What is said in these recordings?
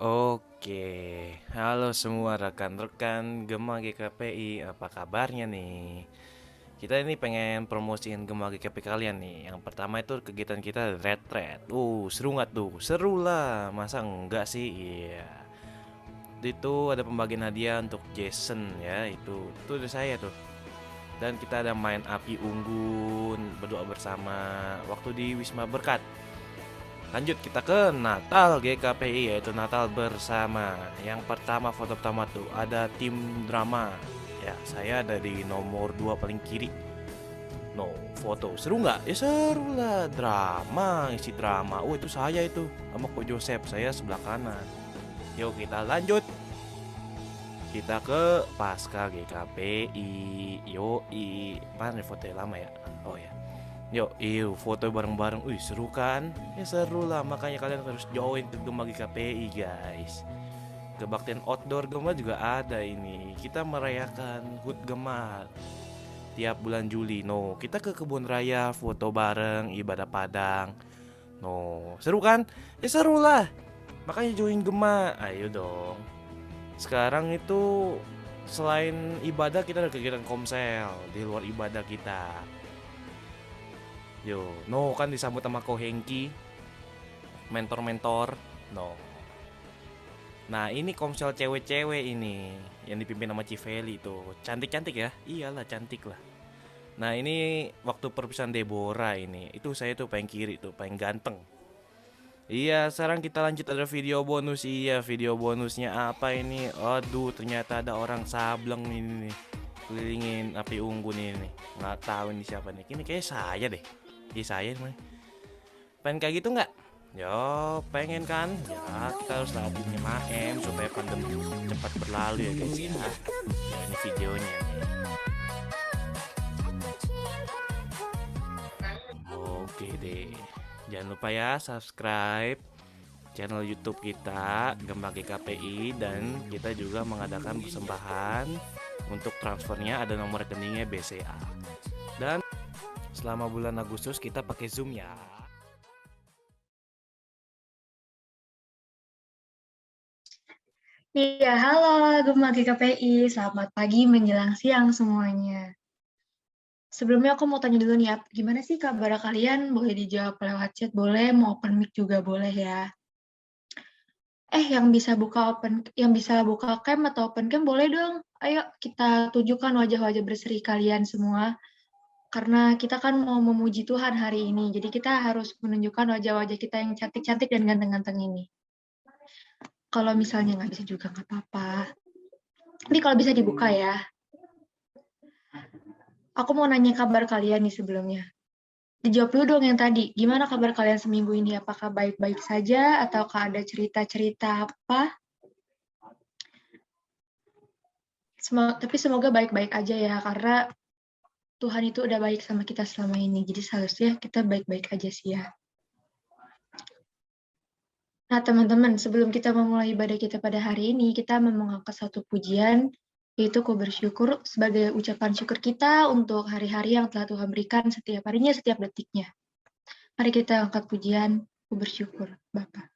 Oke, halo semua rekan-rekan Gema GKPI, apa kabarnya nih? Kita ini pengen promosiin Gema GKP kalian nih. Yang pertama itu kegiatan kita Red Red. Seru nggak tuh? Seru lah, masa enggak sih? Iya. Itu ada pembagian hadiah untuk Jason ya, itu dari saya tuh. Dan kita ada main api unggun, berdoa bersama waktu di Wisma Berkat. Lanjut kita ke Natal GKPI, yaitu Natal bersama. Yang pertama, foto pertama tuh ada tim drama. Ya, saya ada di nomor 2 paling kiri. No, foto seru nggak? Ya seru lah, drama, isi drama. Itu saya itu sama Ko Joseph, saya sebelah kanan. Yuk kita lanjut. Kita ke Pasca GKPI. Yoi, mana foto yang lama ya? Oh ya. Foto bareng-bareng. Seru kan? Ya seru lah, makanya kalian harus join ke Gema GKPI, guys. Kebaktian outdoor Gema juga ada ini. Kita merayakan HUT Gema tiap bulan Juli. No, kita ke kebun raya, foto bareng, ibadah Padang. No, seru kan? Ya seru lah. Makanya join Gema. Ayo dong. Sekarang itu selain ibadah kita ada kegiatan komsel di luar ibadah kita. Kan disambut sama Ko Hengki, mentor-mentor. No. Nah, ini komsel cewek-cewek ini yang dipimpin sama Civeli tuh. Cantik-cantik ya? Iyalah, cantik lah. Nah, ini waktu perpisahan Deborah ini. Itu saya tuh paling kiri tuh, paling ganteng. Iya, sekarang kita lanjut ada video bonus. Iya, video bonusnya apa ini? Aduh, ternyata ada orang sableng ini nih. Kelilingin api unggun ini. Nggak tahu ini siapa nih. Ini kayak saya deh. Iya saya nih. Pengen kayak gitu nggak? Pengen kan? Ya, kita harus rajin 5M supaya pandemi cepat berlalu ya guys ya. Ya ini videonya. Oke deh. Jangan lupa ya subscribe channel YouTube kita Gema GKPI, dan kita juga mengadakan persembahan. Untuk transfernya ada nomor rekeningnya BCA. Dan selama bulan Agustus kita pakai Zoom ya. Iya, halo Gema GKPI. Selamat pagi menjelang siang semuanya. Sebelumnya aku mau tanya dulu nih, gimana sih kabar kalian? Boleh dijawab lewat chat, boleh, mau open mic juga boleh ya. Yang bisa buka cam atau open cam boleh dong. Ayo kita tunjukkan wajah-wajah berseri kalian semua. Karena kita kan mau memuji Tuhan hari ini, jadi kita harus menunjukkan wajah-wajah kita yang cantik-cantik dan ganteng-ganteng ini. Kalau misalnya nggak bisa juga nggak apa-apa. Tapi kalau bisa dibuka ya. Aku mau nanya kabar kalian nih sebelumnya. Dijawab dulu dong yang tadi. Gimana kabar kalian seminggu ini? Apakah baik-baik saja ataukah ada cerita-cerita apa? Tapi semoga baik-baik aja ya, karena Tuhan itu udah baik sama kita selama ini. Jadi seharusnya kita baik-baik aja sih ya. Nah teman-teman, sebelum kita memulai ibadah kita pada hari ini, kita mau mengangkat satu pujian, yaitu Ku bersyukur, sebagai ucapan syukur kita untuk hari-hari yang telah Tuhan berikan setiap harinya, setiap detiknya. Mari kita angkat pujian, Ku bersyukur, Bapa.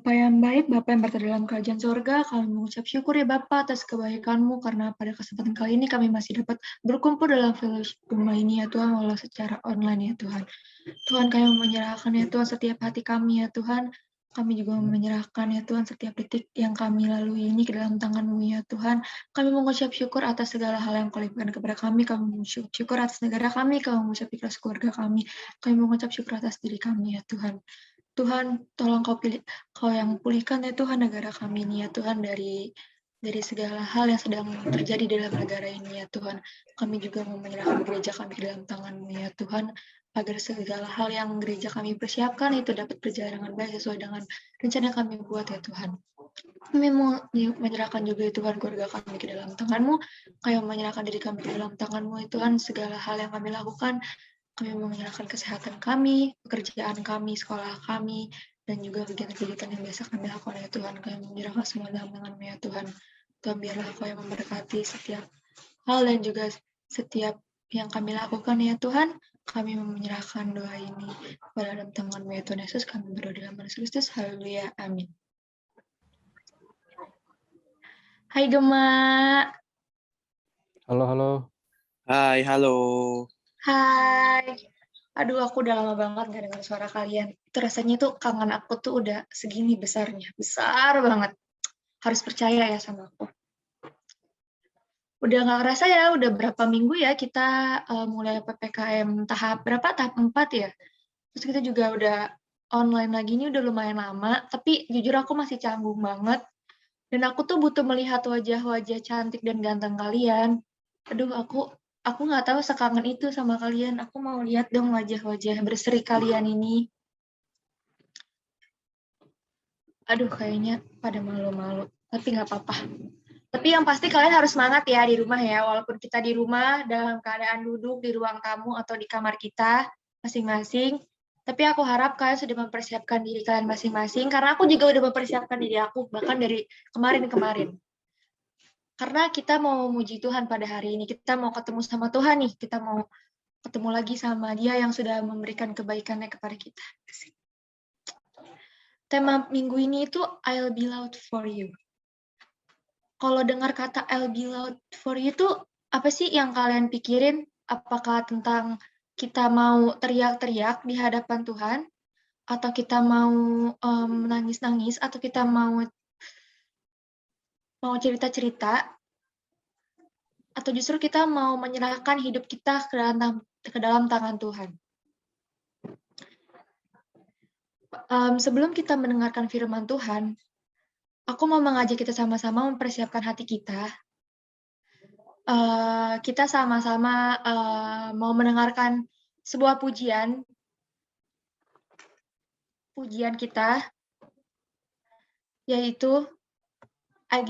Bapa yang baik, Bapa yang berada dalam kerajaan surga, kami mengucap syukur ya Bapa atas kebaikan-Mu, karena pada kesempatan kali ini kami masih dapat berkumpul dalam fellowship rumah ini ya Tuhan, walau secara online ya Tuhan. Tuhan, kami menyerahkan ya Tuhan setiap hati kami ya Tuhan. Kami juga menyerahkan ya Tuhan setiap detik yang kami lalui ini ke dalam tangan-Mu ya Tuhan. Kami mengucap syukur atas segala hal yang Kau limpahkan kepada kami. Kami mengucap syukur atas negara kami. Kami mengucap ikhlas keluarga kami. Kami mengucap syukur atas diri kami ya Tuhan. Tuhan, tolong Kau yang pulihkan ya Tuhan negara kami ini ya Tuhan dari segala hal yang sedang terjadi dalam negara ini ya Tuhan. Kami juga mau menyerahkan gereja kami ke dalam tangan-Mu ya Tuhan, agar segala hal yang gereja kami persiapkan itu dapat berjalan dengan baik sesuai dengan rencana kami buat ya Tuhan. Kami mau menyerahkan juga ya Tuhan keluarga kami ke dalam tangan-Mu, kami menyerahkan diri kami ke dalam tangan-Mu ya Tuhan, segala hal yang kami lakukan, kami mau menyerahkan kesehatan kami, pekerjaan kami, sekolah kami, dan juga kegiatan-kegiatan yang biasa kami lakukan ya Tuhan. Kami menyerahkan semua dalam tangan-Mu ya Tuhan. Tuhan, biarlah Kau yang memberkati setiap hal dan juga setiap yang kami lakukan ya Tuhan. Kami menyerahkan doa ini pada dalam tangan-Mu ya Tuhan Yesus. Kami berdoa dalam nama Yesus Kristus. Haleluya. Amin. Hai Gema. Halo. Hai, halo. Hai. Aduh, aku udah lama banget gak dengar suara kalian. Itu rasanya tuh kangen aku tuh udah segini besarnya. Besar banget. Harus percaya ya sama aku. Udah nggak kerasa ya, udah berapa minggu ya kita mulai PPKM tahap berapa? Tahap 4 ya. Terus kita juga udah online lagi, ini udah lumayan lama, tapi jujur aku masih canggung banget. Dan aku tuh butuh melihat wajah-wajah cantik dan ganteng kalian. Aduh, aku nggak tahu sekangen itu sama kalian. Aku mau lihat dong wajah-wajah berseri kalian ini. Aduh, kayaknya pada malu-malu, tapi nggak apa-apa. Tapi yang pasti kalian harus semangat ya di rumah ya, walaupun kita di rumah dalam keadaan duduk di ruang tamu atau di kamar kita masing-masing. Tapi aku harap kalian sudah mempersiapkan diri kalian masing-masing, karena aku juga udah mempersiapkan diri aku, bahkan dari kemarin-kemarin. Karena kita mau memuji Tuhan pada hari ini, kita mau ketemu sama Tuhan nih, kita mau ketemu lagi sama Dia yang sudah memberikan kebaikannya kepada kita. Tema minggu ini itu I'll be loud for you. Kalau dengar kata I'll be loud for you itu apa sih yang kalian pikirin? Apakah tentang kita mau teriak-teriak di hadapan Tuhan? Atau kita mau nangis-nangis? Atau kita mau cerita-cerita? Atau justru kita mau menyerahkan hidup kita ke dalam tangan Tuhan? Sebelum kita mendengarkan firman Tuhan, aku mau mengajak kita sama-sama mempersiapkan hati kita. Kita sama-sama mau mendengarkan sebuah pujian kita, yaitu I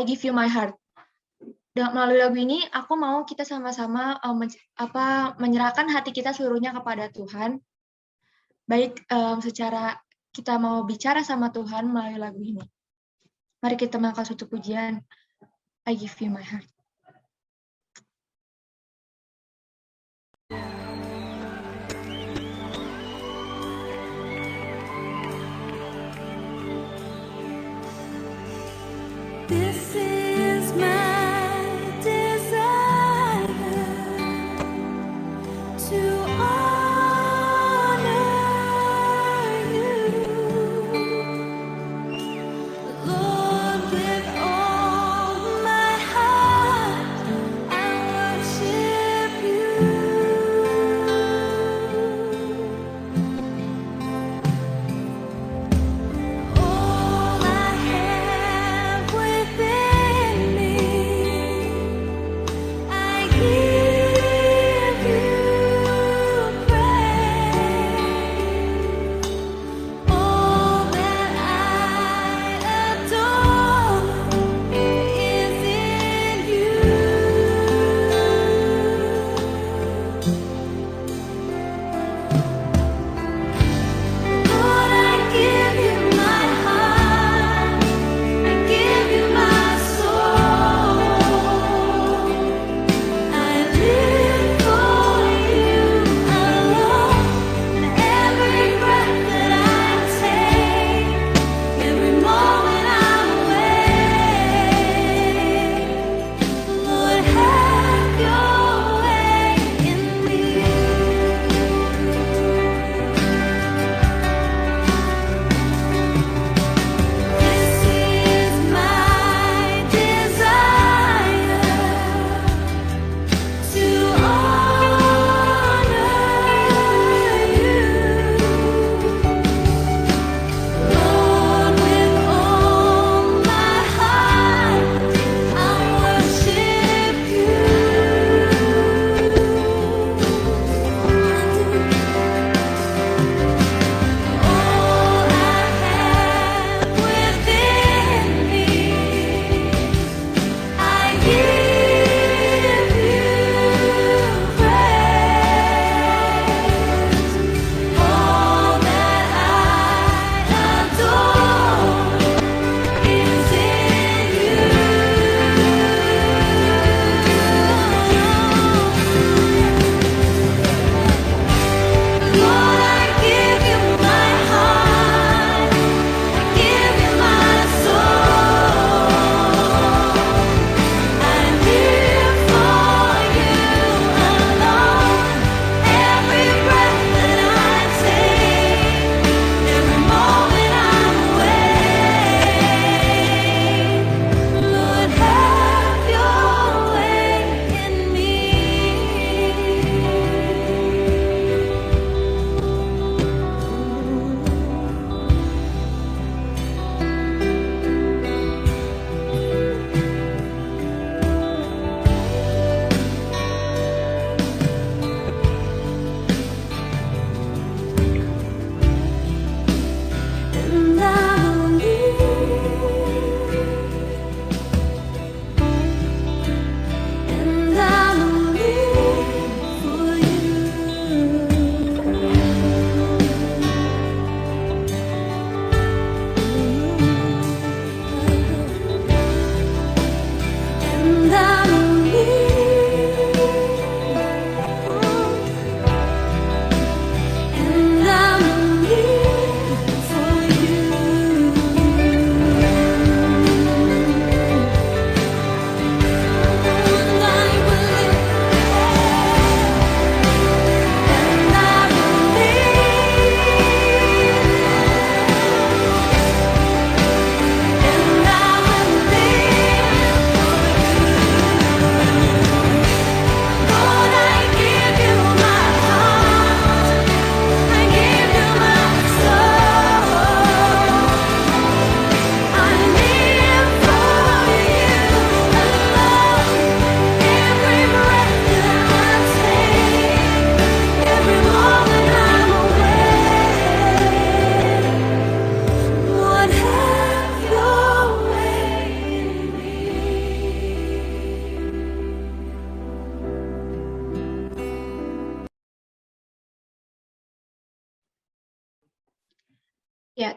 give you my heart. Dan melalui lagu ini, aku mau kita sama-sama menyerahkan hati kita seluruhnya kepada Tuhan. Baik secara kita mau bicara sama Tuhan melalui lagu ini. Mari kita mengangkat suatu pujian, I give you my heart. This is my desire to honor you, Lord, with all my heart.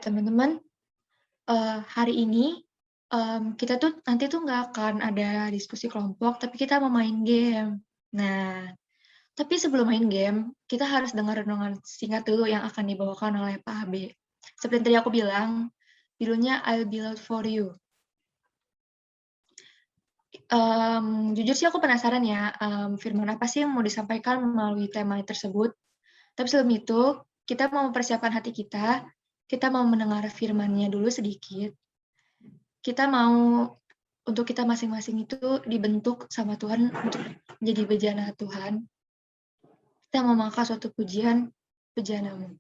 teman-teman, hari ini, kita tuh nanti tuh nggak akan ada diskusi kelompok, tapi kita mau main game. Nah, tapi sebelum main game, kita harus dengar renungan singkat dulu yang akan dibawakan oleh Pak Abe. Seperti yang tadi aku bilang, judulnya I'll Be Loud For You. Jujur sih aku penasaran ya, firman apa sih yang mau disampaikan melalui tema tersebut. Tapi sebelum itu, kita mau mempersiapkan hati kita mau mendengar firman-Nya dulu sedikit. Kita mau untuk kita masing-masing itu dibentuk sama Tuhan untuk menjadi bejana Tuhan. Kita mau mengangkat suatu pujian, bejana-Mu.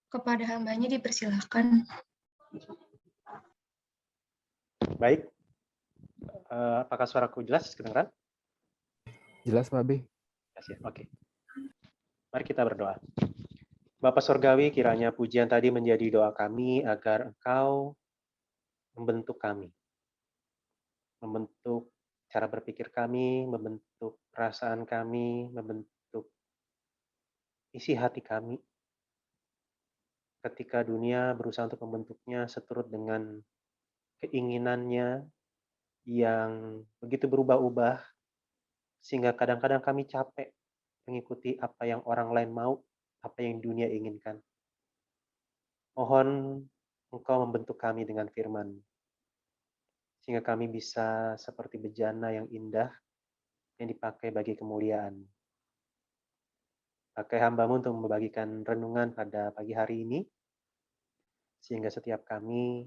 Kepada hambanya dipersilahkan. Baik. Apakah suaraku jelas kedengaran? Jelas Pak B. Jelas ya. Oke. Mari kita berdoa. Bapa Surgawi, kiranya pujian tadi menjadi doa kami agar Engkau membentuk kami. Membentuk cara berpikir kami, membentuk perasaan kami, membentuk isi hati kami. Ketika dunia berusaha untuk membentuknya seturut dengan keinginannya yang begitu berubah-ubah, sehingga kadang-kadang kami capek mengikuti apa yang orang lain mau, apa yang dunia inginkan. Mohon Engkau membentuk kami dengan firman, sehingga kami bisa seperti bejana yang indah yang dipakai bagi kemuliaan. Pakai hamba-Mu untuk membagikan renungan pada pagi hari ini, sehingga setiap kami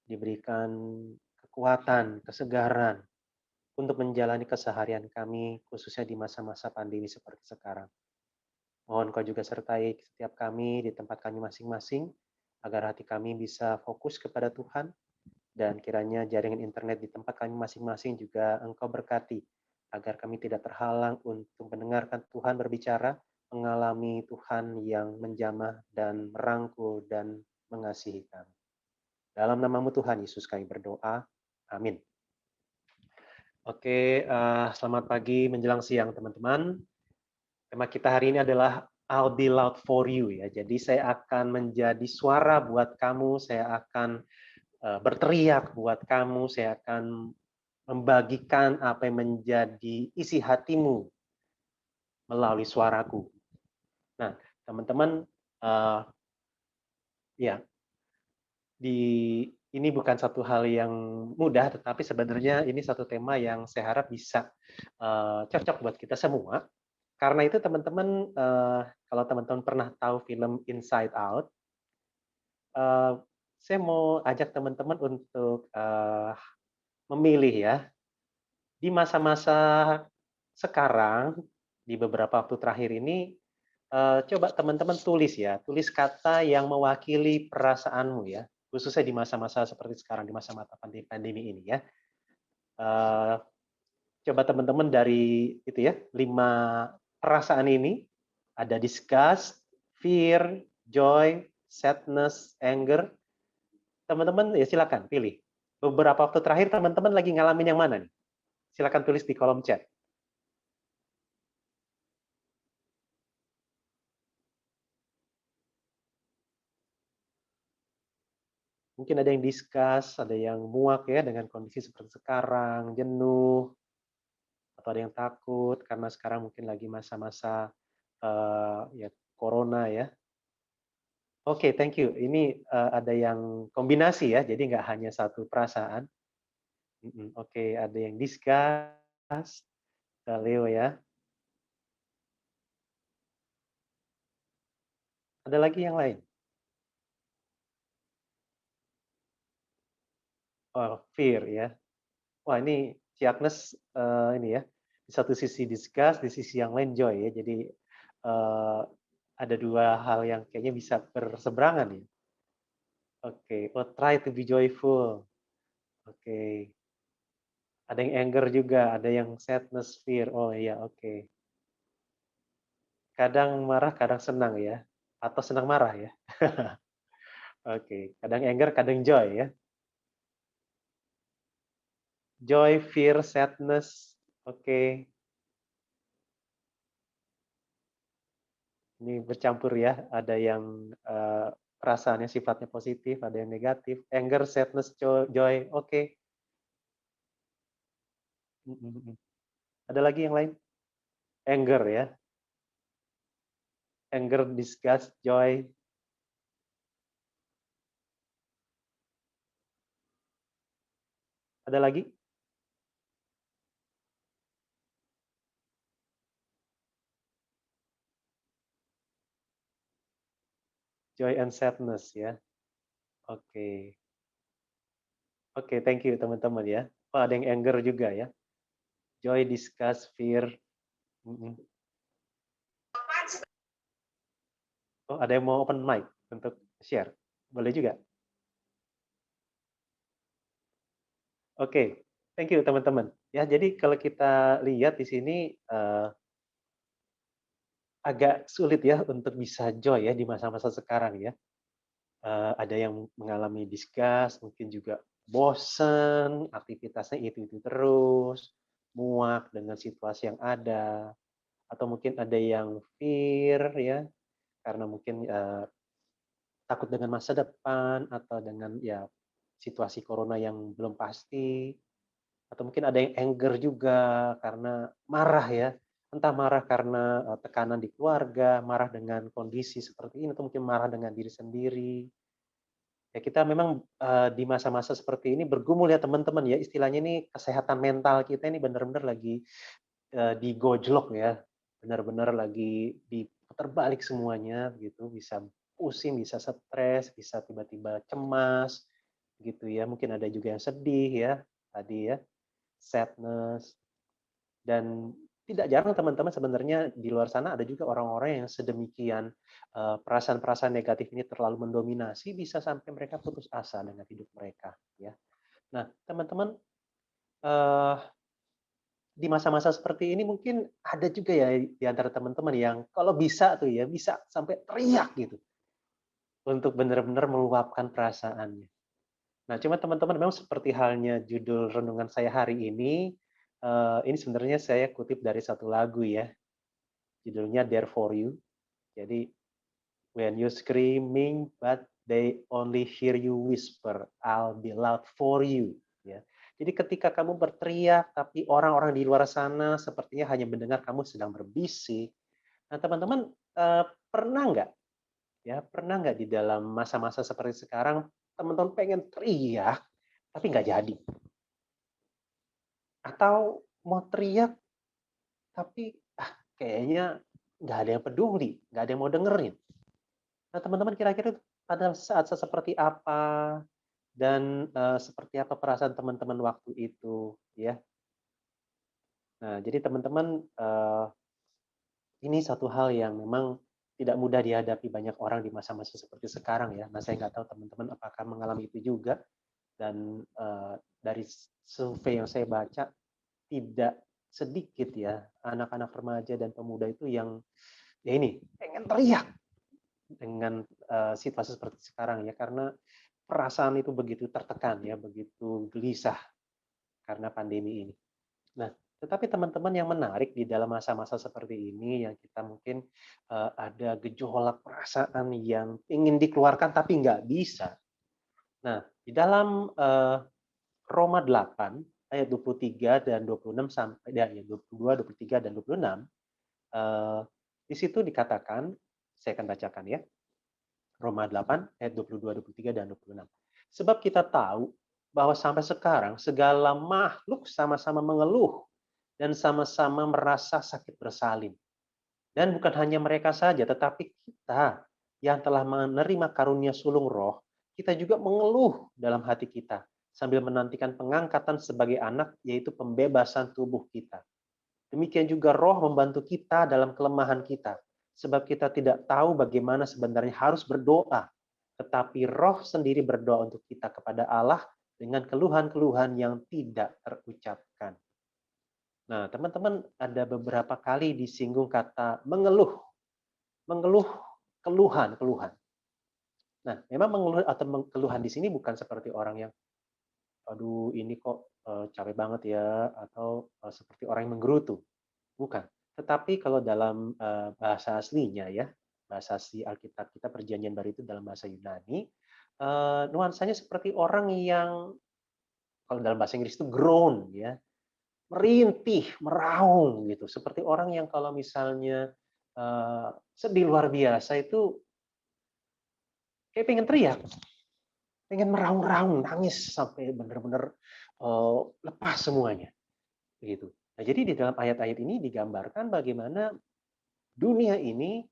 diberikan kekuatan, kesegaran untuk menjalani keseharian kami, khususnya di masa-masa pandemi seperti sekarang. Mohon Kau juga sertai setiap kami di tempat kami masing-masing, agar hati kami bisa fokus kepada Tuhan, dan kiranya jaringan internet di tempat kami masing-masing juga Engkau berkati, agar kami tidak terhalang untuk mendengarkan Tuhan berbicara, mengalami Tuhan yang menjamah dan merangkul dan mengasihi kami. Dalam nama-Mu Tuhan Yesus kami berdoa. Amin. Oke, selamat pagi menjelang siang teman-teman. Tema kita hari ini adalah I'll be loud for you ya. Jadi saya akan menjadi suara buat kamu, saya akan berteriak buat kamu, saya akan membagikan apa yang menjadi isi hatimu melalui suaraku. Nah, teman-teman, ya, ini bukan satu hal yang mudah, tetapi sebenarnya ini satu tema yang saya harap bisa cocok buat kita semua. Karena itu teman-teman, kalau teman-teman pernah tahu film Inside Out, saya mau ajak teman-teman untuk memilih ya, di masa-masa sekarang, di beberapa waktu terakhir ini, coba teman-teman tulis ya, tulis kata yang mewakili perasaanmu ya, khususnya di masa-masa seperti sekarang, di masa-masa pandemi ini ya. Coba teman-teman dari itu ya, 5 perasaan ini, ada disgust, fear, joy, sadness, anger. Teman-teman ya silakan pilih. Beberapa waktu terakhir teman-teman lagi ngalamin yang mana nih? Silakan tulis di kolom chat. Mungkin ada yang discuss, ada yang muak ya dengan kondisi seperti sekarang, jenuh, atau ada yang takut karena sekarang mungkin lagi masa-masa ya corona ya. Oke, thank you. Ini ada yang kombinasi ya, jadi nggak hanya satu perasaan. Oke, ada yang discuss, Leo ya. Ada lagi yang lain? Oh, fear ya. Wah, ini si Agnes ini ya, di satu sisi discuss, di sisi yang lain joy ya. Jadi ada 2 hal yang kayaknya bisa berseberangan ya. Oke, oh try to be joyful. Oke. Ada yang anger juga, ada yang sadness, fear. Oh iya, oke. Kadang marah, kadang senang ya. Atau senang marah ya. Oke, kadang anger, kadang joy ya. Joy, fear, sadness. Oke. Ini bercampur ya, ada yang perasaannya sifatnya positif, ada yang negatif. Anger, sadness, joy. Oke. Ada lagi yang lain? Anger ya. Anger, disgust, joy. Ada lagi? Joy and sadness ya. Oke. Oke, thank you teman-teman ya. Oh, ada yang anger juga ya. Joy, disgust, fear. Oh, ada yang mau open mic. untuk share? Boleh juga? Oke, thank you teman-teman. Ya, jadi kalau kita lihat di sini agak sulit ya untuk bisa joy ya di masa-masa sekarang ya. Ada yang mengalami disgust, mungkin juga bosen, aktivitasnya itu-itu terus, muak dengan situasi yang ada, atau mungkin ada yang fear ya, karena mungkin takut dengan masa depan atau dengan ya situasi corona yang belum pasti, atau mungkin ada yang anger juga karena marah ya, entah marah karena tekanan di keluarga, marah dengan kondisi seperti ini, atau mungkin marah dengan diri sendiri. Ya kita memang di masa-masa seperti ini bergumul ya teman-teman ya, istilahnya ini kesehatan mental kita ini benar-benar lagi digojlok ya, benar-benar lagi diputar balik semuanya gitu, bisa pusing, bisa stres, bisa tiba-tiba cemas gitu ya, mungkin ada juga yang sedih ya tadi ya, sadness. Dan tidak jarang teman-teman sebenarnya di luar sana ada juga orang-orang yang sedemikian perasaan-perasaan negatif ini terlalu mendominasi bisa sampai mereka putus asa dengan hidup mereka ya. Nah, teman-teman di masa-masa seperti ini mungkin ada juga ya di antara teman-teman yang kalau bisa tuh ya bisa sampai teriak gitu untuk benar-benar meluapkan perasaannya. Nah, cuma teman-teman memang seperti halnya judul renungan saya hari ini sebenarnya saya kutip dari satu lagu ya, judulnya There For You. Jadi, when you screaming but they only hear you whisper, I'll be loud for you. Ya. Jadi ketika kamu berteriak, tapi orang-orang di luar sana sepertinya hanya mendengar kamu sedang berbisik. Nah, teman-teman pernah nggak di dalam masa-masa seperti sekarang, teman-teman pengen teriak, tapi nggak jadi? Atau mau teriak, tapi kayaknya nggak ada yang peduli, nggak ada yang mau dengerin. Nah, teman-teman kira-kira pada saat seperti apa dan seperti apa perasaan teman-teman waktu itu, ya? Nah, jadi teman-teman ini satu hal yang memang tidak mudah dihadapi banyak orang di masa-masa seperti sekarang ya. Nah, saya nggak tahu teman-teman apakah mengalami itu juga dan dari survei yang saya baca tidak sedikit ya anak-anak remaja dan pemuda itu yang ya ini pengen teriak dengan situasi seperti sekarang ya karena perasaan itu begitu tertekan ya, begitu gelisah karena pandemi ini. Nah, tetapi teman-teman yang menarik di dalam masa-masa seperti ini yang kita mungkin ada gejolak perasaan yang ingin dikeluarkan tapi nggak bisa. Nah, di dalam Roma 8 ayat 23 dan 26 sampai ya 22, 23 dan 26 di situ dikatakan, saya akan bacakan ya. Roma 8 ayat 22, 23 dan 26. Sebab kita tahu bahwa sampai sekarang segala makhluk sama-sama mengeluh dan sama-sama merasa sakit bersalin. Dan bukan hanya mereka saja, tetapi kita yang telah menerima karunia sulung roh, kita juga mengeluh dalam hati kita sambil menantikan pengangkatan sebagai anak, yaitu pembebasan tubuh kita. Demikian juga roh membantu kita dalam kelemahan kita, sebab kita tidak tahu bagaimana sebenarnya harus berdoa, tetapi roh sendiri berdoa untuk kita kepada Allah dengan keluhan-keluhan yang tidak terucapkan. Nah, teman-teman ada beberapa kali disinggung kata mengeluh. Mengeluh, keluhan. Nah, memang mengeluh atau keluhan di sini bukan seperti orang yang aduh ini kok capek banget ya atau seperti orang yang menggerutu. Bukan. Tetapi kalau dalam bahasa aslinya ya, bahasa asli Alkitab kita Perjanjian Baru itu dalam bahasa Yunani, nuansanya seperti orang yang kalau dalam bahasa Inggris itu groan ya, merintih, meraung gitu. Seperti orang yang kalau misalnya sedih luar biasa itu kayak pengen teriak, pengen meraung-raung, nangis sampai benar-benar lepas semuanya. Begitu. Nah, jadi di dalam ayat-ayat ini digambarkan bagaimana dunia ini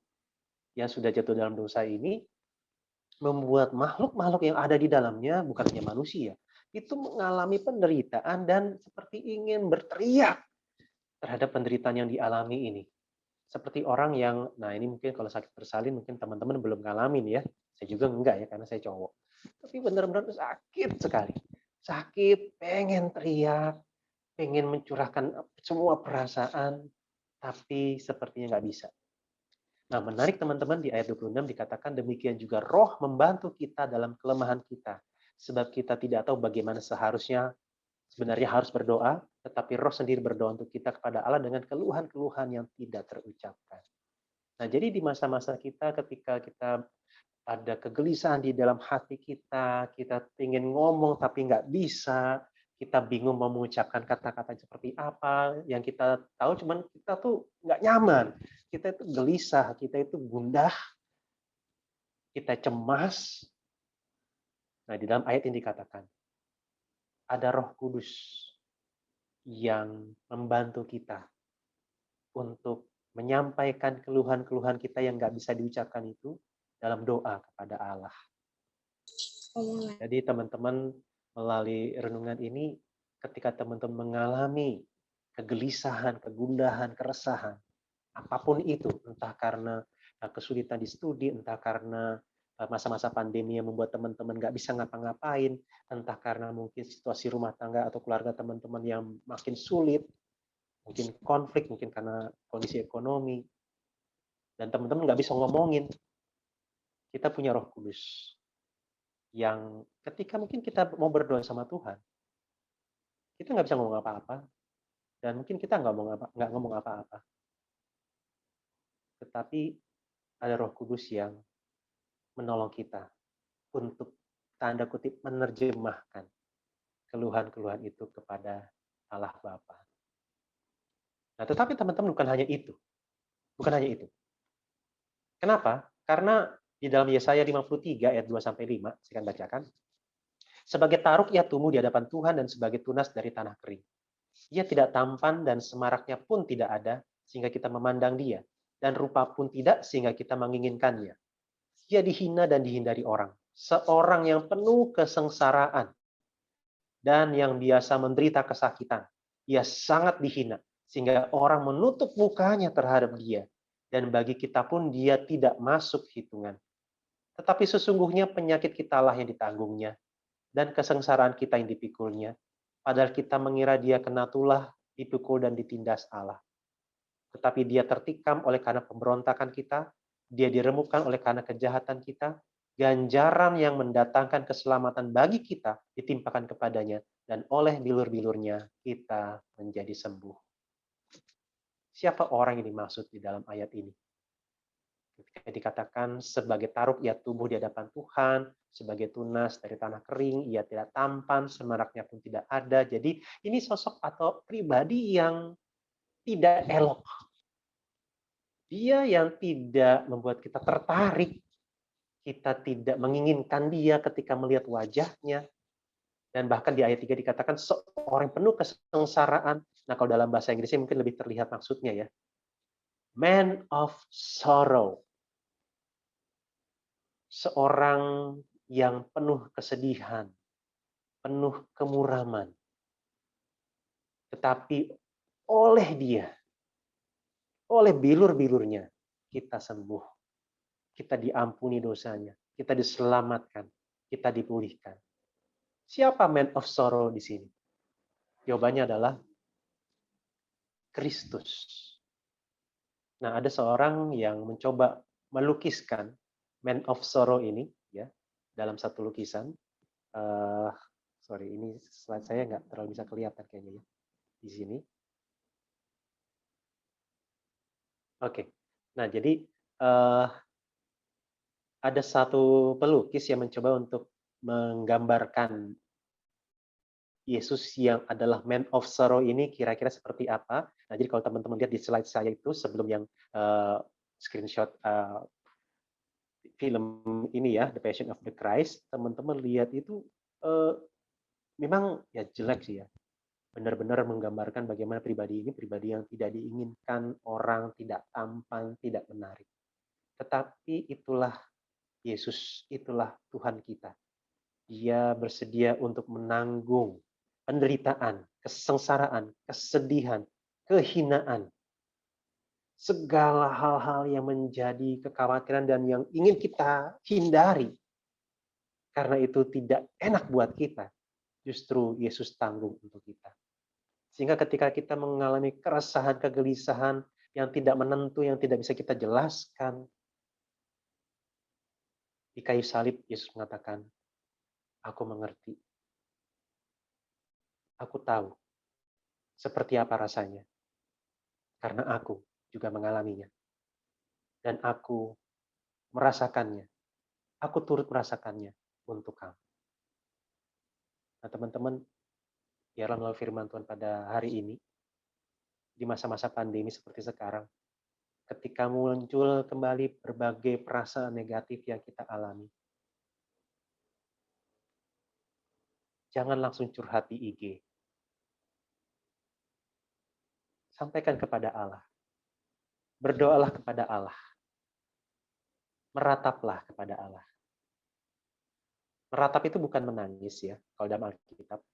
yang sudah jatuh dalam dosa ini membuat makhluk-makhluk yang ada di dalamnya, bukan hanya manusia, itu mengalami penderitaan dan seperti ingin berteriak terhadap penderitaan yang dialami ini. Seperti orang yang, nah ini mungkin kalau sakit bersalin mungkin teman-teman belum ngalamin ya. Saya juga enggak ya, karena saya cowok. Tapi benar-benar sakit sekali. Sakit, pengen teriak, pengen mencurahkan semua perasaan, tapi sepertinya nggak bisa. Nah, menarik teman-teman, di ayat 26 dikatakan demikian juga roh membantu kita dalam kelemahan kita. Sebab kita tidak tahu bagaimana sebenarnya harus berdoa, tetapi roh sendiri berdoa untuk kita kepada Allah dengan keluhan-keluhan yang tidak terucapkan. Nah, jadi di masa-masa kita ketika kita ada kegelisahan di dalam hati kita ingin ngomong tapi nggak bisa, kita bingung mau mengucapkan kata-kata seperti apa, yang kita tahu cuman kita tuh nggak nyaman, kita itu gelisah, kita itu gundah, kita cemas. Nah, di dalam ayat ini dikatakan, ada Roh Kudus yang membantu kita untuk menyampaikan keluhan-keluhan kita yang nggak bisa diucapkan itu dalam doa kepada Allah. Jadi teman-teman melalui renungan ini, ketika teman-teman mengalami kegelisahan, kegundahan, keresahan, apapun itu, entah karena kesulitan di studi, entah karena masa-masa pandemi yang membuat teman-teman nggak bisa ngapa-ngapain, entah karena mungkin situasi rumah tangga atau keluarga teman-teman yang makin sulit, mungkin konflik, mungkin karena kondisi ekonomi, dan teman-teman nggak bisa ngomongin, kita punya Roh Kudus yang ketika mungkin kita mau berdoa sama Tuhan, kita nggak bisa ngomong apa-apa, dan mungkin kita nggak ngomong apa-apa, tetapi ada Roh Kudus yang menolong kita untuk tanda kutip menerjemahkan keluhan-keluhan itu kepada Allah Bapa. Nah, tetapi teman-teman bukan hanya itu. Bukan hanya itu. Kenapa? Karena di dalam Yesaya 53 ayat 2-5, saya akan bacakan. Sebagai taruk ia tumbuh di hadapan Tuhan dan sebagai tunas dari tanah kering. Ia tidak tampan dan semaraknya pun tidak ada sehingga kita memandang dia. Dan rupa pun tidak sehingga kita menginginkannya. Ia dihina dan dihindari orang. Seorang yang penuh kesengsaraan dan yang biasa menderita kesakitan. Ia sangat dihina sehingga orang menutup mukanya terhadap dia. Dan bagi kita pun dia tidak masuk hitungan. Tetapi sesungguhnya penyakit kitalah yang ditanggungnya dan kesengsaraan kita yang dipikulnya. Padahal kita mengira dia kena tulah, dipukul dan ditindas Allah. Tetapi dia tertikam oleh karena pemberontakan kita, dia diremukkan oleh karena kejahatan kita, ganjaran yang mendatangkan keselamatan bagi kita ditimpakan kepadanya, dan oleh bilur-bilurnya kita menjadi sembuh. Siapa orang yang dimaksud di dalam ayat ini? Ketika dikatakan sebagai taruk ia tumbuh di hadapan Tuhan, sebagai tunas dari tanah kering, ia tidak tampan, semaraknya pun tidak ada. Jadi ini sosok atau pribadi yang tidak elok. Dia yang tidak membuat kita tertarik, kita tidak menginginkan dia ketika melihat wajahnya. Dan bahkan di ayat 3 dikatakan seorang penuh kesengsaraan. Nah, kalau dalam bahasa Inggrisnya mungkin lebih terlihat maksudnya ya. Man of sorrow. Seorang yang penuh kesedihan, penuh kemuraman. Tetapi oleh dia, oleh bilur-bilurnya, kita sembuh. Kita diampuni dosanya, kita diselamatkan, kita dipulihkan. Siapa man of sorrow di sini? Jawabannya adalah Kristus. Nah, ada seorang yang mencoba melukiskan man of sorrow ini ya dalam satu lukisan. Sorry, ini slide saya nggak terlalu bisa kelihatan kayaknya ya di sini. Oke, nah jadi ada satu pelukis yang mencoba untuk menggambarkan Yesus yang adalah man of sorrow ini kira-kira seperti apa. Nah, jadi kalau teman-teman lihat di slide saya itu sebelum yang screenshot film ini ya, The Passion of the Christ, teman-teman lihat itu memang ya jelek sih ya. Benar-benar menggambarkan bagaimana pribadi ini pribadi yang tidak diinginkan orang, tidak tampan, tidak menarik. Tetapi itulah Yesus, itulah Tuhan kita. Dia bersedia untuk menanggung penderitaan, kesengsaraan, kesedihan, kehinaan. segala hal-hal yang menjadi kekhawatiran dan yang ingin kita hindari, karena itu tidak enak buat kita, justru Yesus tanggung untuk kita. Sehingga ketika kita mengalami keresahan, kegelisahan yang tidak menentu, yang tidak bisa kita jelaskan, di kayu salib Yesus mengatakan, aku mengerti, aku tahu seperti apa rasanya, karena aku juga mengalaminya. Dan aku merasakannya, aku turut merasakannya untuk kamu. Nah teman-teman, biarlah melalui firman Tuhan pada hari ini, di masa-masa pandemi seperti sekarang, ketika muncul kembali berbagai perasaan negatif yang kita alami, jangan langsung curhat di IG. Sampaikan kepada Allah. Berdoalah kepada Allah. Merataplah kepada Allah. Meratap itu bukan menangis ya, kalau dalam Alkitab.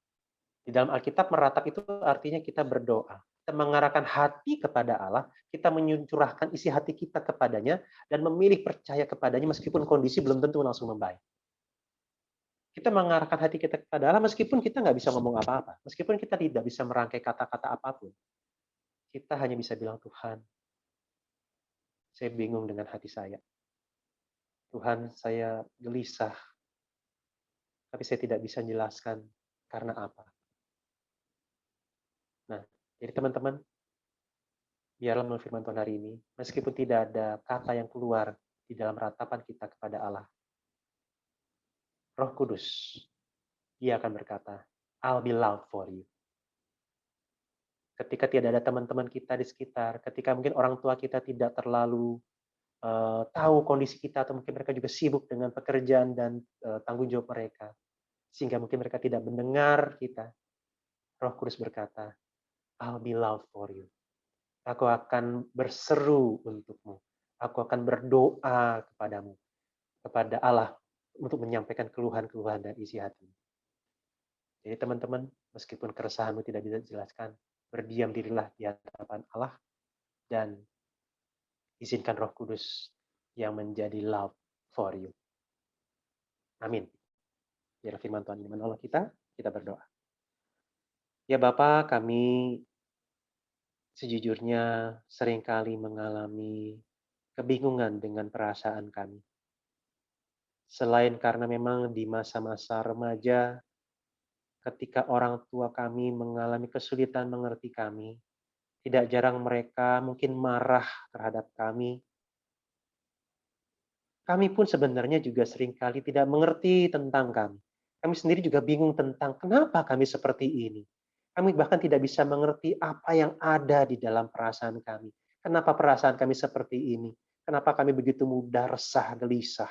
Di dalam Alkitab meratap itu artinya kita berdoa. Kita mengarahkan hati kepada Allah, kita mencurahkan isi hati kita kepadanya, dan memilih percaya kepadanya meskipun kondisi belum tentu langsung membaik. Kita mengarahkan hati kita kepada Allah meskipun kita nggak bisa ngomong apa-apa. Meskipun kita tidak bisa merangkai kata-kata apapun. Kita hanya bisa bilang, Tuhan, saya bingung dengan hati saya. Tuhan, saya gelisah, tapi saya tidak bisa menjelaskan karena apa. Nah, jadi teman-teman, biarlah melalui firman Tuhan hari ini, meskipun tidak ada kata yang keluar di dalam ratapan kita kepada Allah, Roh Kudus, Dia akan berkata, I'll be loud for you. Ketika tidak ada teman-teman kita di sekitar, ketika mungkin orang tua kita tidak terlalu tahu kondisi kita, atau mungkin mereka juga sibuk dengan pekerjaan dan tanggung jawab mereka, sehingga mungkin mereka tidak mendengar kita, Roh Kudus berkata, I'll be loud for you. Aku akan berseru untukmu. Aku akan berdoa kepadamu, kepada Allah, untuk menyampaikan keluhan-keluhan dan isi hatimu. Jadi teman-teman, meskipun keresahanmu tidak bisa dijelaskan, berdiam dirilah di hadapan Allah, dan izinkan Roh Kudus yang menjadi love for you. Amin. Biar firman Tuhan ini menolong kita berdoa. Ya Bapa, kami sejujurnya seringkali mengalami kebingungan dengan perasaan kami. Selain karena memang di masa-masa remaja, ketika orang tua kami mengalami kesulitan mengerti kami, tidak jarang mereka mungkin marah terhadap kami. Kami pun sebenarnya juga seringkali tidak mengerti tentang kami. Kami sendiri juga bingung tentang kenapa kami seperti ini. Kami bahkan tidak bisa mengerti apa yang ada di dalam perasaan kami. Kenapa perasaan kami seperti ini? Kenapa kami begitu mudah resah, gelisah?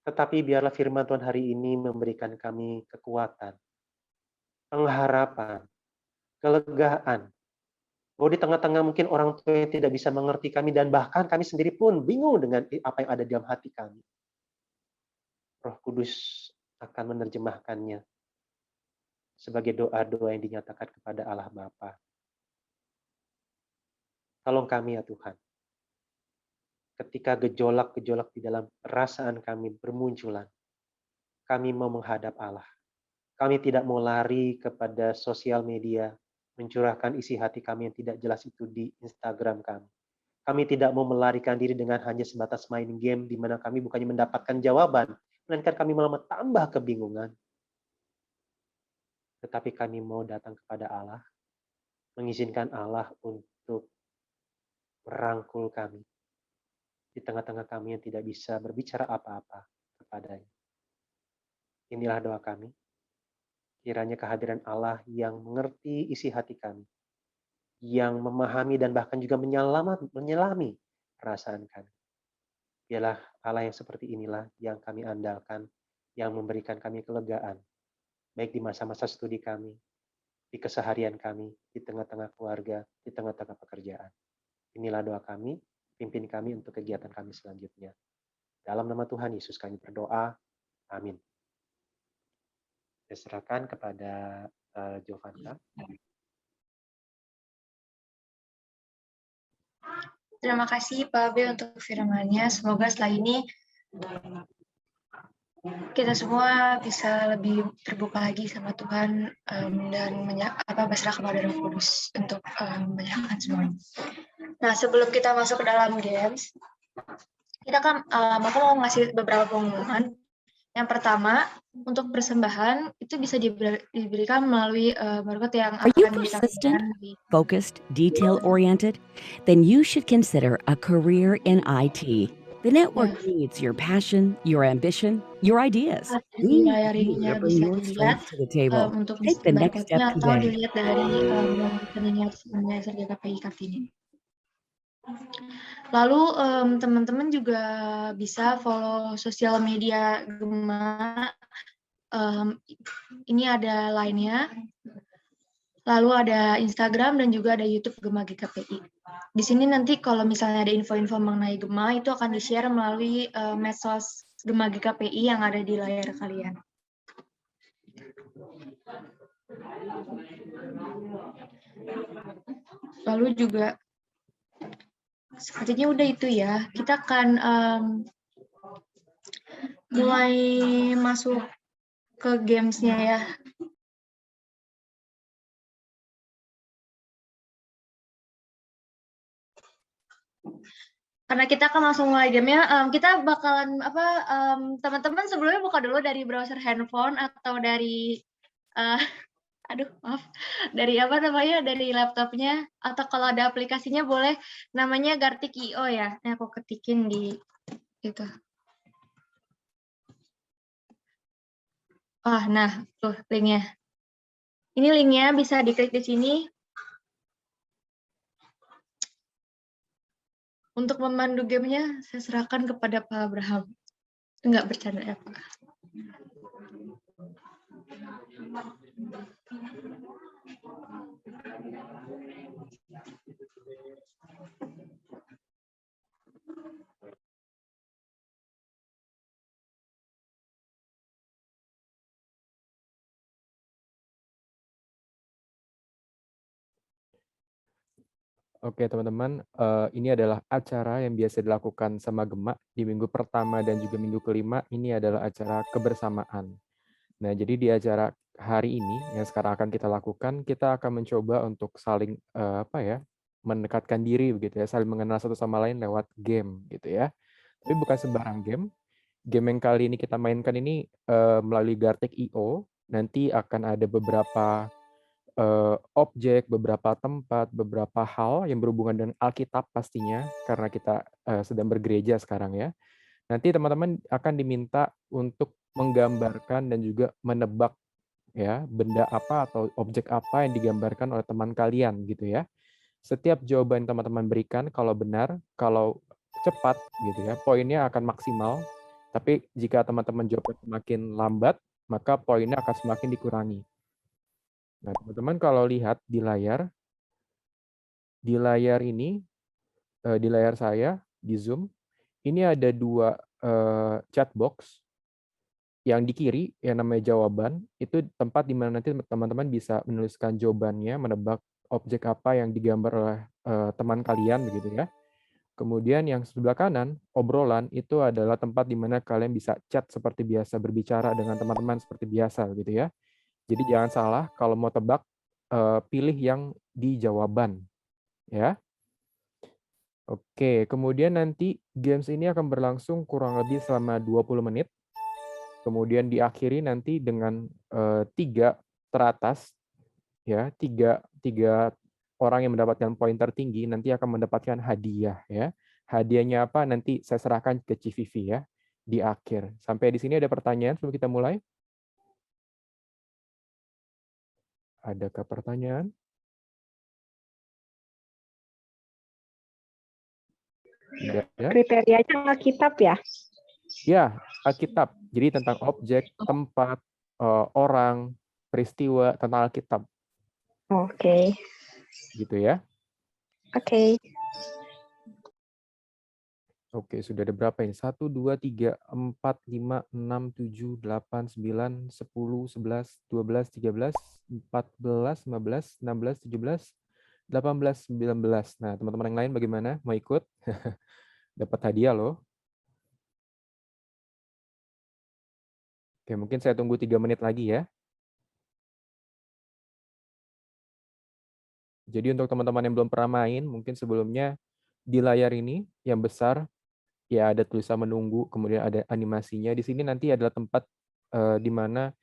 Tetapi biarlah firman Tuhan hari ini memberikan kami kekuatan, pengharapan, kelegaan. Bahwa di tengah-tengah mungkin orang tua yang tidak bisa mengerti kami, dan bahkan kami sendiri pun bingung dengan apa yang ada di dalam hati kami. Roh Kudus akan menerjemahkannya sebagai doa-doa yang dinyatakan kepada Allah Bapa. Tolong kami ya Tuhan. Ketika gejolak-gejolak di dalam perasaan kami bermunculan, kami mau menghadap Allah. Kami tidak mau lari kepada sosial media, mencurahkan isi hati kami yang tidak jelas itu di Instagram kami. Kami tidak mau melarikan diri dengan hanya sebatas main game, di mana kami bukannya mendapatkan jawaban, melainkan kami malah tambah kebingungan. Tetapi kami mau datang kepada Allah, mengizinkan Allah untuk merangkul kami di tengah-tengah kami yang tidak bisa berbicara apa-apa kepadanya. Inilah doa kami. Kiranya kehadiran Allah yang mengerti isi hati kami, yang memahami dan bahkan juga menyelami perasaan kami. Biarlah Allah yang seperti inilah yang kami andalkan, yang memberikan kami kelegaan, baik di masa-masa studi kami, di keseharian kami, di tengah-tengah keluarga, di tengah-tengah pekerjaan. Inilah doa kami, pimpin kami untuk kegiatan kami selanjutnya. Dalam nama Tuhan Yesus kami berdoa. Amin. Saya serahkan kepada Jovanka. Terima kasih Pak B untuk firman-Nya. Semoga setelah ini kita semua bisa lebih terbuka lagi sama Tuhan dan berserah kepada Roh Kudus untuk menyerahkan semuanya. Nah, sebelum kita masuk ke dalam games, kita kan aku mau ngasih beberapa pengumuman. Yang pertama, untuk persembahan itu bisa diberikan melalui barcode yang Are you akan persistent, ditampilkan di focused, detail oriented? Then you should consider a career in IT. The network needs your passion, your ambition, your ideas. di We need layar you ininya to bring bisa your dilihat strengths to the table. untuk Take the next step barcode-nya atau today. dilihat dari rekeningnya Serga KPI Kartini. Lalu teman-teman juga bisa follow sosial media Gema. Ini ada lainnya. Lalu ada Instagram dan juga ada YouTube Gema GKPI. Di sini nanti kalau misalnya ada info-info mengenai Gema itu akan di-share melalui medsos Gema GKPI yang ada di layar kalian. Lalu juga sepertinya udah itu ya. Kita akan mulai masuk ke games-nya ya. Karena kita akan langsung mulai game-nya, kita bakalan teman-teman sebelumnya buka dulu dari browser handphone atau dari dari dari laptopnya, atau kalau ada aplikasinya boleh namanya Gartik.io ya. Ini aku ketikin di itu. Nah tuh linknya. Ini linknya bisa diklik di sini. Untuk memandu gamenya, saya serahkan kepada Pak Abraham. Enggak bercanda ya, Pak. Oke teman-teman, ini adalah acara yang biasa dilakukan sama Gema di minggu pertama dan juga minggu kelima. Ini adalah acara kebersamaan. Nah, jadi di acara hari ini yang sekarang akan kita lakukan, kita akan mencoba untuk saling mendekatkan diri begitu ya, saling mengenal satu sama lain lewat game gitu ya. Tapi bukan sembarang game. Game yang kali ini kita mainkan ini melalui Gartik.io. Nanti akan ada beberapa objek, beberapa tempat, beberapa hal yang berhubungan dengan Alkitab pastinya, karena kita sedang bergereja sekarang ya. Nanti teman-teman akan diminta untuk menggambarkan dan juga menebak ya benda apa atau objek apa yang digambarkan oleh teman kalian gitu ya. Setiap jawaban teman-teman berikan kalau benar, kalau cepat gitu ya, poinnya akan maksimal. Tapi jika teman-teman jawabnya semakin lambat, maka poinnya akan semakin dikurangi. Nah, teman-teman kalau lihat di layar ini, di layar saya, di Zoom, ini ada dua chat box. Yang di kiri, yang namanya jawaban, itu tempat di mana nanti teman-teman bisa menuliskan jawabannya, menebak objek apa yang digambar oleh teman kalian, begitu ya. Kemudian yang sebelah kanan, obrolan, itu adalah tempat di mana kalian bisa chat seperti biasa, berbicara dengan teman-teman seperti biasa, gitu ya. Jadi jangan salah, kalau mau tebak, pilih yang di jawaban. Ya. Oke, kemudian nanti games ini akan berlangsung kurang lebih selama 20 menit. Kemudian diakhiri nanti dengan 3 teratas, ya, tiga orang yang mendapatkan poin tertinggi nanti akan mendapatkan hadiah. Ya. Hadiahnya apa nanti saya serahkan ke Civivi ya di akhir. Sampai di sini ada pertanyaan sebelum kita mulai? Adakah pertanyaan? Tidak ya? Kriterianya Alkitab ya? Ya, Alkitab. Jadi tentang objek, tempat, orang, peristiwa, tentang Alkitab. Oke. Gitu ya. Oke. Oke, sudah ada berapa ini? 1, 2, 3, 4, 5, 6, 7, 8, 9, 10, 11, 12, 13, 14, 15, 16, 17, 18, 19. Nah, teman-teman yang lain bagaimana? Mau ikut? Dapat hadiah loh. Oke, mungkin saya tunggu 3 menit lagi ya. Jadi untuk teman-teman yang belum pernah main, mungkin sebelumnya di layar ini yang besar, ya ada tulisan menunggu, kemudian ada animasinya. Di sini nanti adalah tempat di mana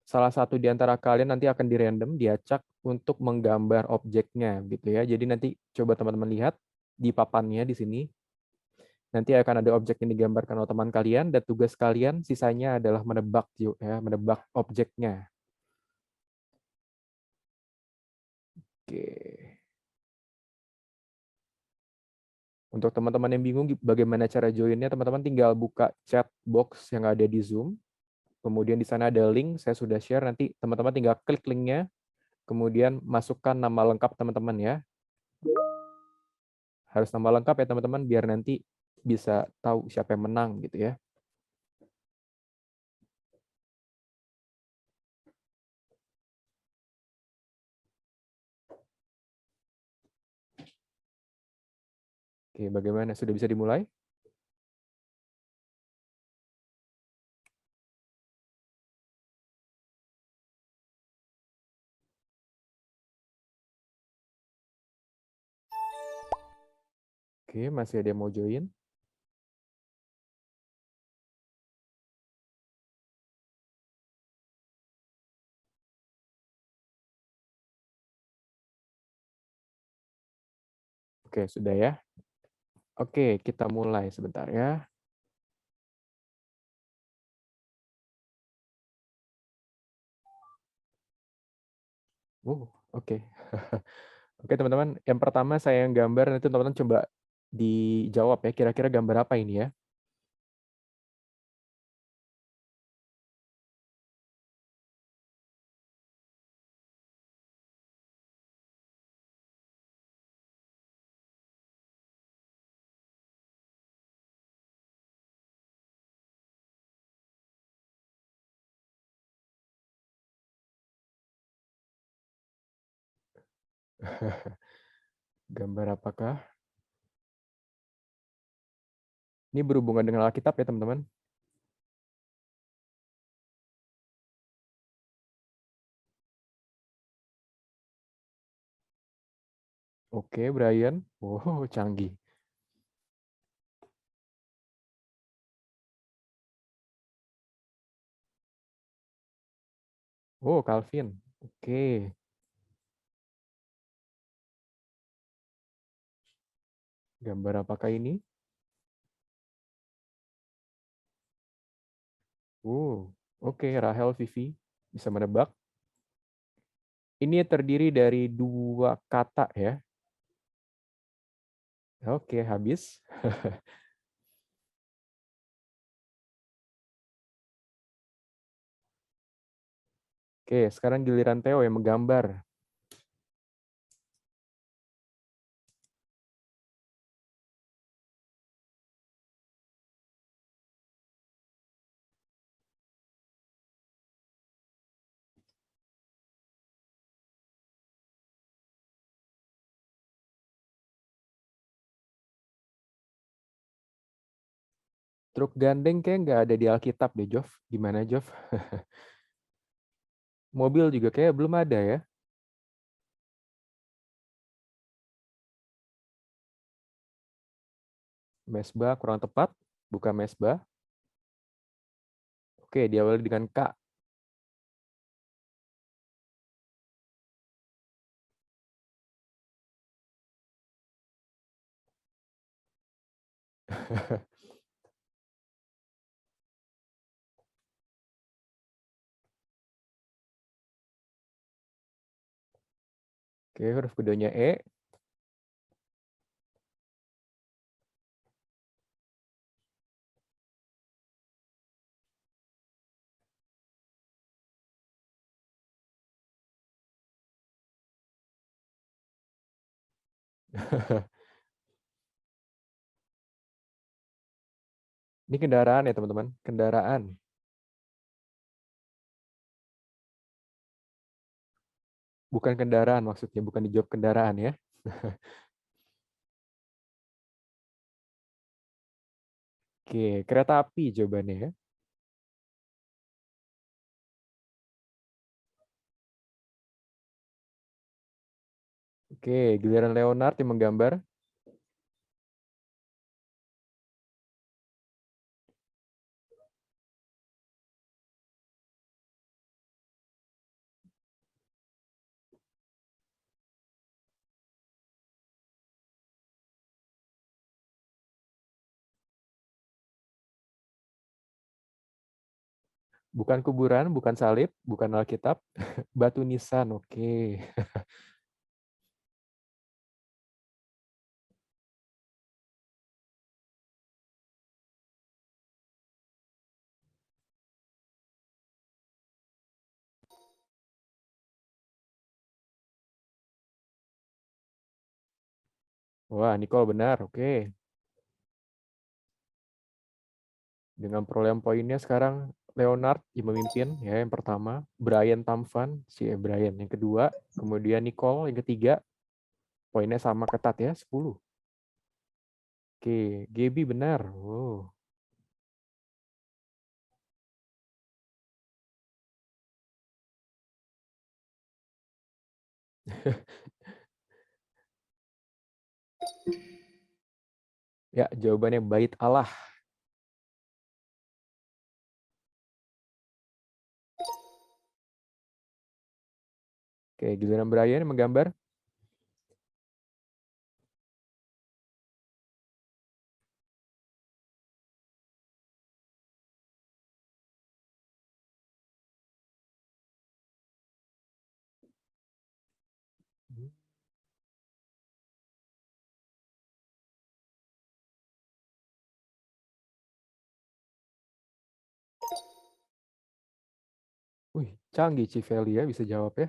salah satu di antara kalian nanti akan di-random, diacak untuk menggambar objeknya gitu ya. Jadi nanti coba teman-teman lihat di papannya di sini. Nanti akan ada objek yang digambarkan oleh teman kalian dan tugas kalian sisanya adalah menebak ya, menebak objeknya. Oke. Untuk teman-teman yang bingung bagaimana cara join-nya, teman-teman tinggal buka chat box yang ada di Zoom. Kemudian di sana ada link, saya sudah share, nanti teman-teman tinggal klik linknya, kemudian masukkan nama lengkap teman-teman ya. Harus nama lengkap ya teman-teman, biar nanti bisa tahu siapa yang menang gitu ya. Oke, bagaimana? Sudah bisa dimulai? Oke, masih ada yang mau join? Oke, sudah ya. Oke, kita mulai sebentar ya. Oke. Oke, teman-teman. Yang pertama saya yang gambar, nanti teman-teman coba dijawab ya, kira-kira gambar apa ini ya. Gambar apakah? Ini berhubungan dengan Alkitab ya, teman-teman. Oke, Brian. Wow, canggih. Oh, Calvin. Oke. Gambar apakah ini? Oke, Rahel Vivi. Bisa menebak. Ini terdiri dari 2 kata ya. Oke, habis. Oke, sekarang giliran Theo yang menggambar. Truk gandeng kayak nggak ada di Alkitab deh, Jov. Gimana, Jov? Mobil juga kayak belum ada ya. Mesbah kurang tepat. Bukan mesbah. Oke, diawali dengan K. Oke, huruf keduanya E. Ini kendaraan ya, teman-teman. Kendaraan. Bukan kendaraan maksudnya, bukan dijawab kendaraan ya. Oke, kereta api jawabannya ya. Oke, giliran Leonard yang menggambar. Bukan kuburan, bukan salib, bukan Alkitab, batu nisan. Oke. Wah, Nicole benar. Oke. Dengan perolehan poinnya sekarang Leonard yang memimpin ya yang pertama, Brian Tamvan Brian yang kedua, kemudian Nicole yang ketiga. Poinnya sama ketat ya, 10. Oke, Gaby benar. Wow. Ya, jawabannya bait Allah. Oke, giliran Brian yang menggambar. Wih, canggih Civeli ya bisa jawab ya.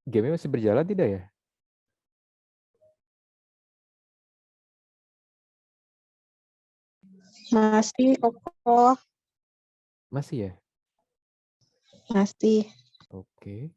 Game masih berjalan tidak ya? Masih, Koko. Masih ya? Masih. Oke.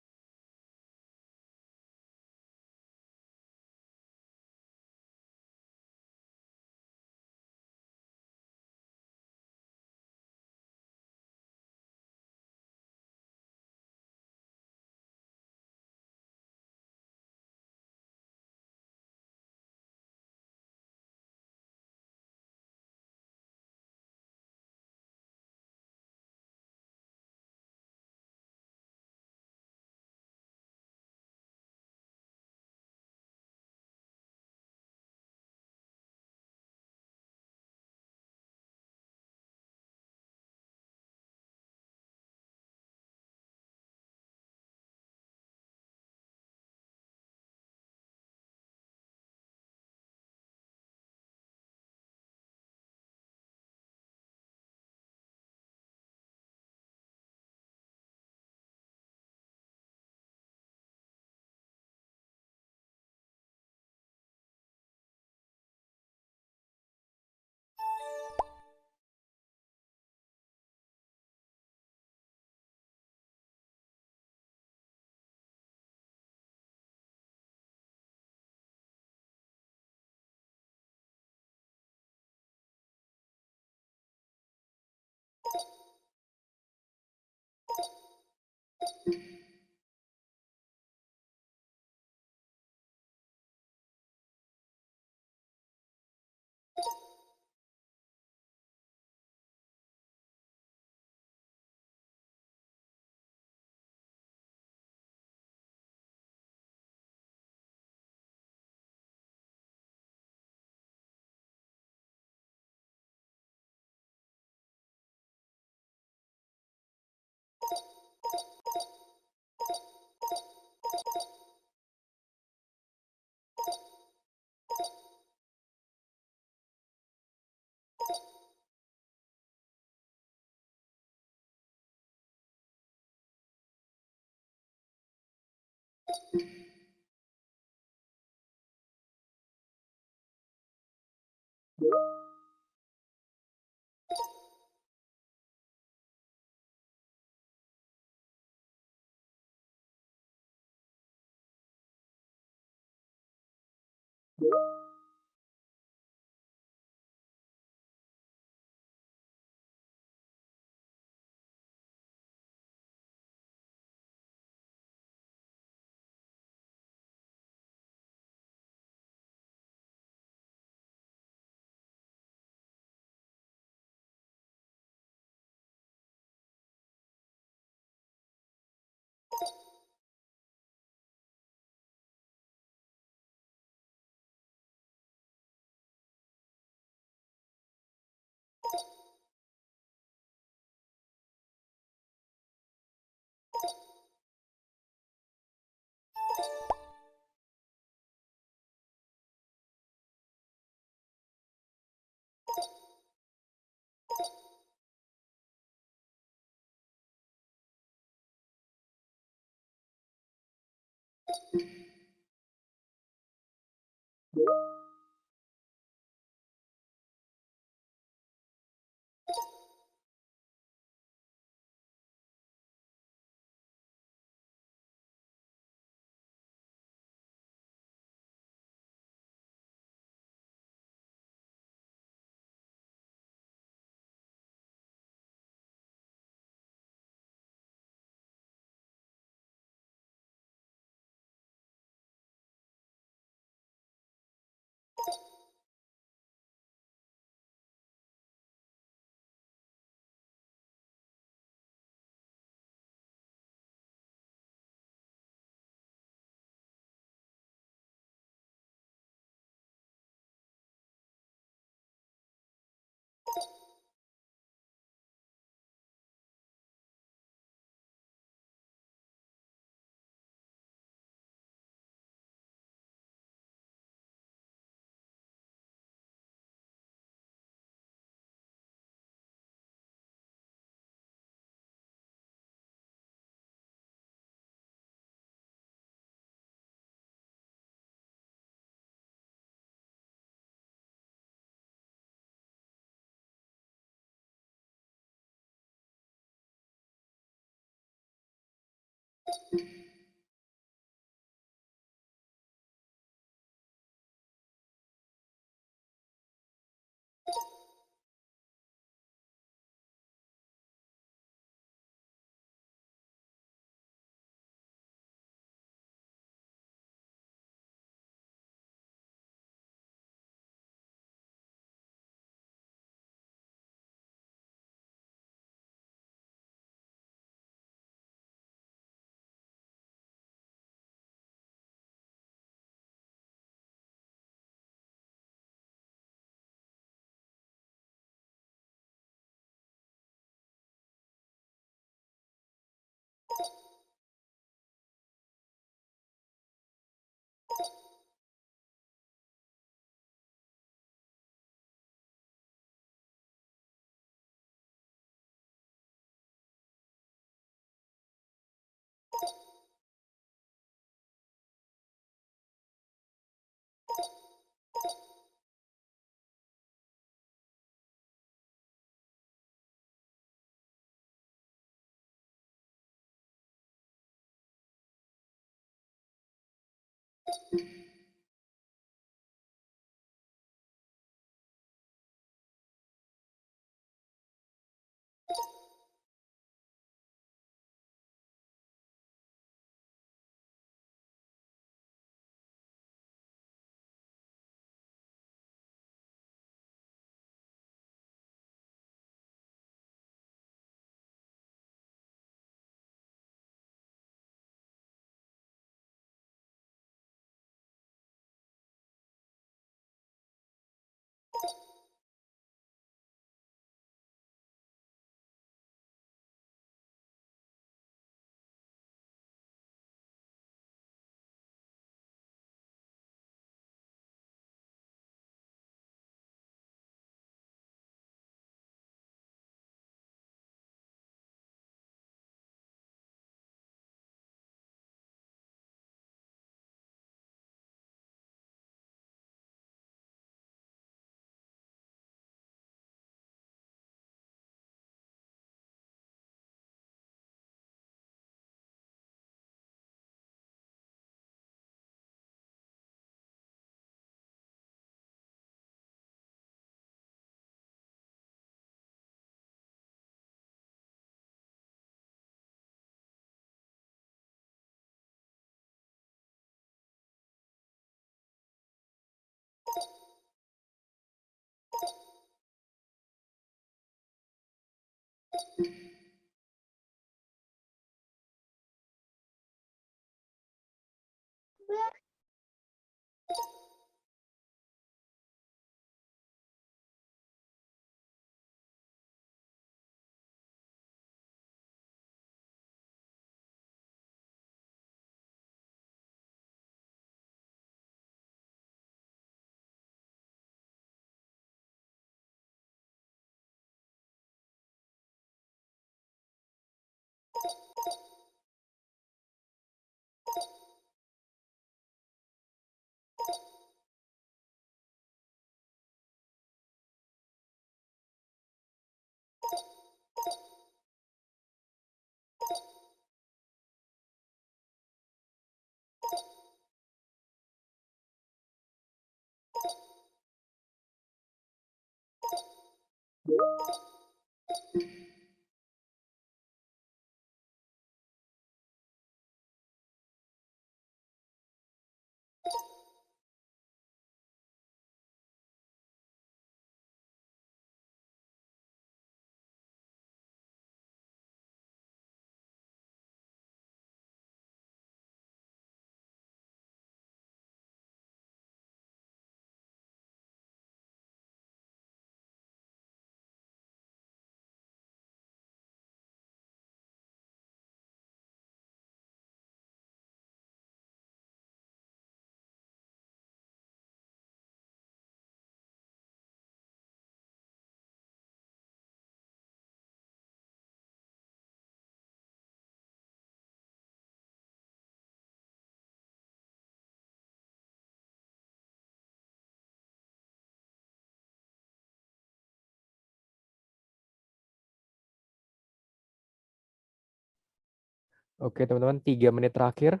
Oke, teman-teman, 3 menit terakhir.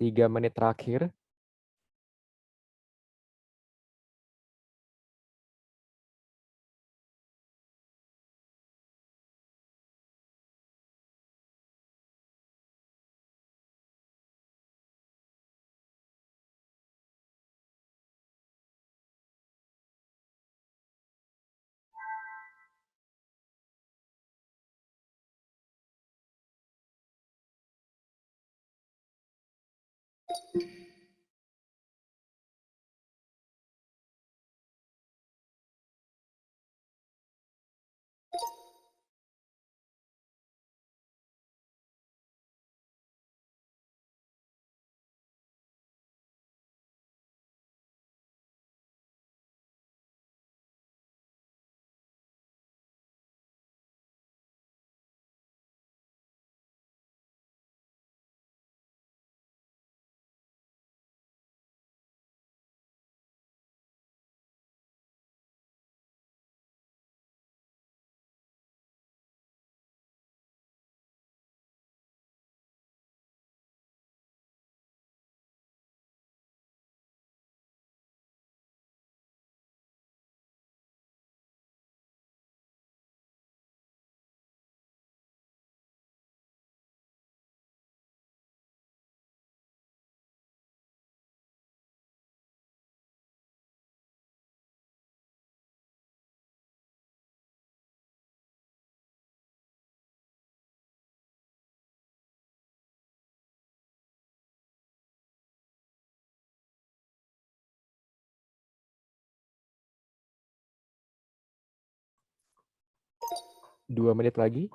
3 menit terakhir. Dua menit lagi.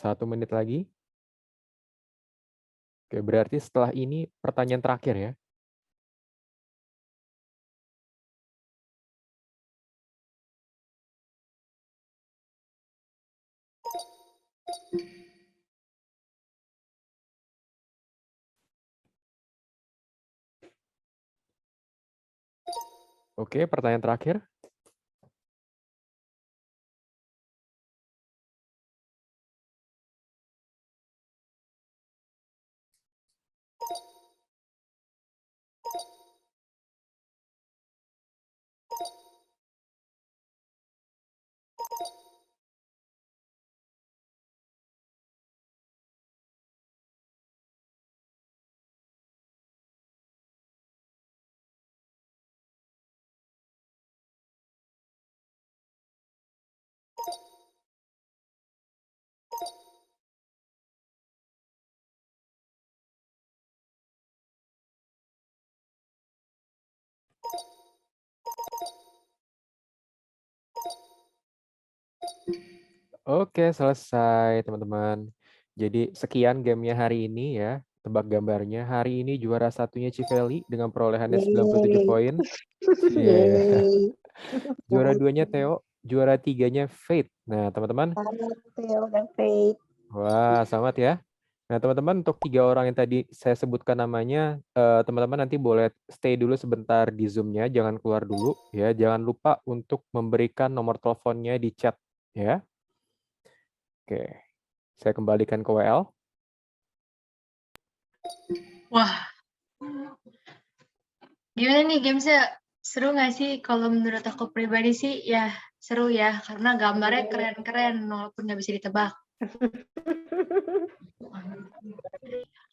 Satu menit lagi. Oke, berarti setelah ini pertanyaan terakhir ya. Oke, pertanyaan terakhir. Oke, selesai teman-teman. Jadi sekian gamenya hari ini ya. Tebak gambarnya. Hari ini juara satunya Civeli dengan perolehannya 97 Yeay. poin. Yeah. Yeay. Juara duanya Theo, juara tiganya Faith. Nah, teman-teman. Selamat Theo dan Faith. Wah, selamat ya. Nah, teman-teman, untuk 3 orang yang tadi saya sebutkan namanya, teman-teman nanti boleh stay dulu sebentar di Zoom-nya, jangan keluar dulu ya. Jangan lupa untuk memberikan nomor teleponnya di chat ya. Oke. Saya kembalikan ke WL. Wah, gimana nih gamesnya? Seru nggak sih? Kalau menurut aku pribadi sih ya seru ya, karena gambarnya keren-keren walaupun nggak bisa ditebak.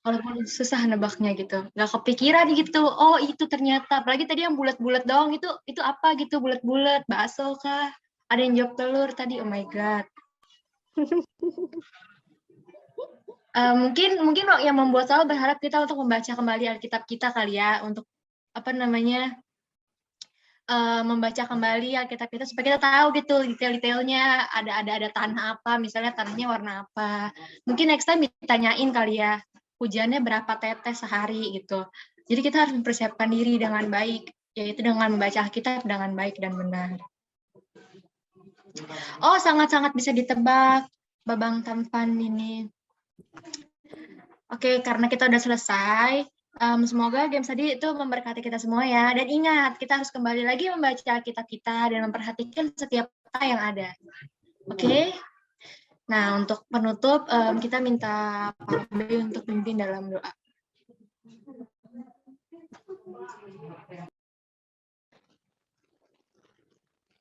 Walaupun susah nebaknya gitu, nggak kepikiran gitu. Oh itu ternyata, apalagi tadi yang bulat-bulat doang itu apa gitu, bulat-bulat, bakso kah? Ada yang jawab telur tadi, oh my god. Mungkin yang membuat Sal berharap kita untuk membaca kembali Alkitab kita kali ya, untuk apa namanya, membaca kembali Alkitab kita supaya kita tahu gitu detail-detailnya, ada tanah apa, misalnya tanahnya warna apa. Mungkin next time ditanyain kali ya, hujannya berapa tetes sehari gitu. Jadi kita harus mempersiapkan diri dengan baik, yaitu dengan membaca Alkitab dengan baik dan benar. Oh, sangat-sangat bisa ditebak Babang Tampan ini. Oke, karena kita udah selesai, semoga games tadi itu memberkati kita semua ya. Dan ingat, kita harus kembali lagi membaca Alkitab kita dan memperhatikan setiap kata yang ada. Oke? Nah, untuk penutup, kita minta Pak B untuk pimpin dalam doa.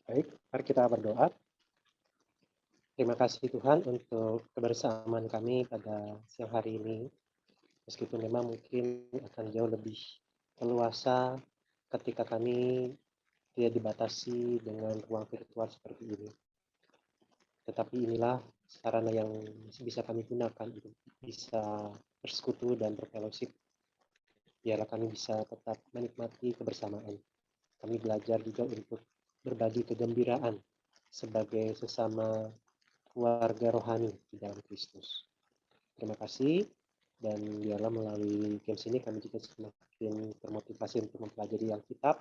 Baik, mari kita berdoa. Terima kasih Tuhan untuk kebersamaan kami pada siang hari ini. Meskipun memang mungkin akan jauh lebih leluasa ketika kami tidak dibatasi dengan ruang virtual seperti ini. Tetapi inilah sarana yang bisa kami gunakan untuk bisa bersekutu dan berfellowship. Biarlah kami bisa tetap menikmati kebersamaan. Kami belajar juga untuk berbagi kegembiraan sebagai sesama keluarga rohani di dalam Kristus. Terima kasih, dan biarlah melalui games ini kami juga semakin termotivasi untuk mempelajari Alkitab,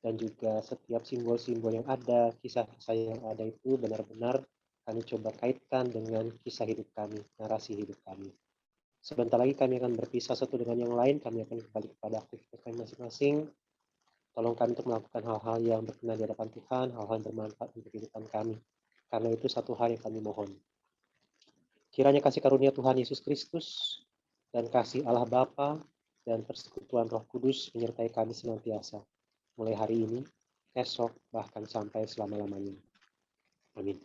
dan juga setiap simbol-simbol yang ada, kisah-kisah yang ada itu benar-benar kami coba kaitkan dengan kisah hidup kami, narasi hidup kami. Sebentar lagi kami akan berpisah satu dengan yang lain, kami akan kembali kepada aktivitas kami masing-masing. Tolong kami untuk melakukan hal-hal yang berkenan di hadapan Tuhan, hal-hal yang bermanfaat untuk kehidupan kami. Karena itu satu hal yang kami mohon. Kiranya kasih karunia Tuhan Yesus Kristus dan kasih Allah Bapa dan persekutuan Roh Kudus menyertai kami senantiasa, mulai hari ini, esok, bahkan sampai selama-lamanya. Amin.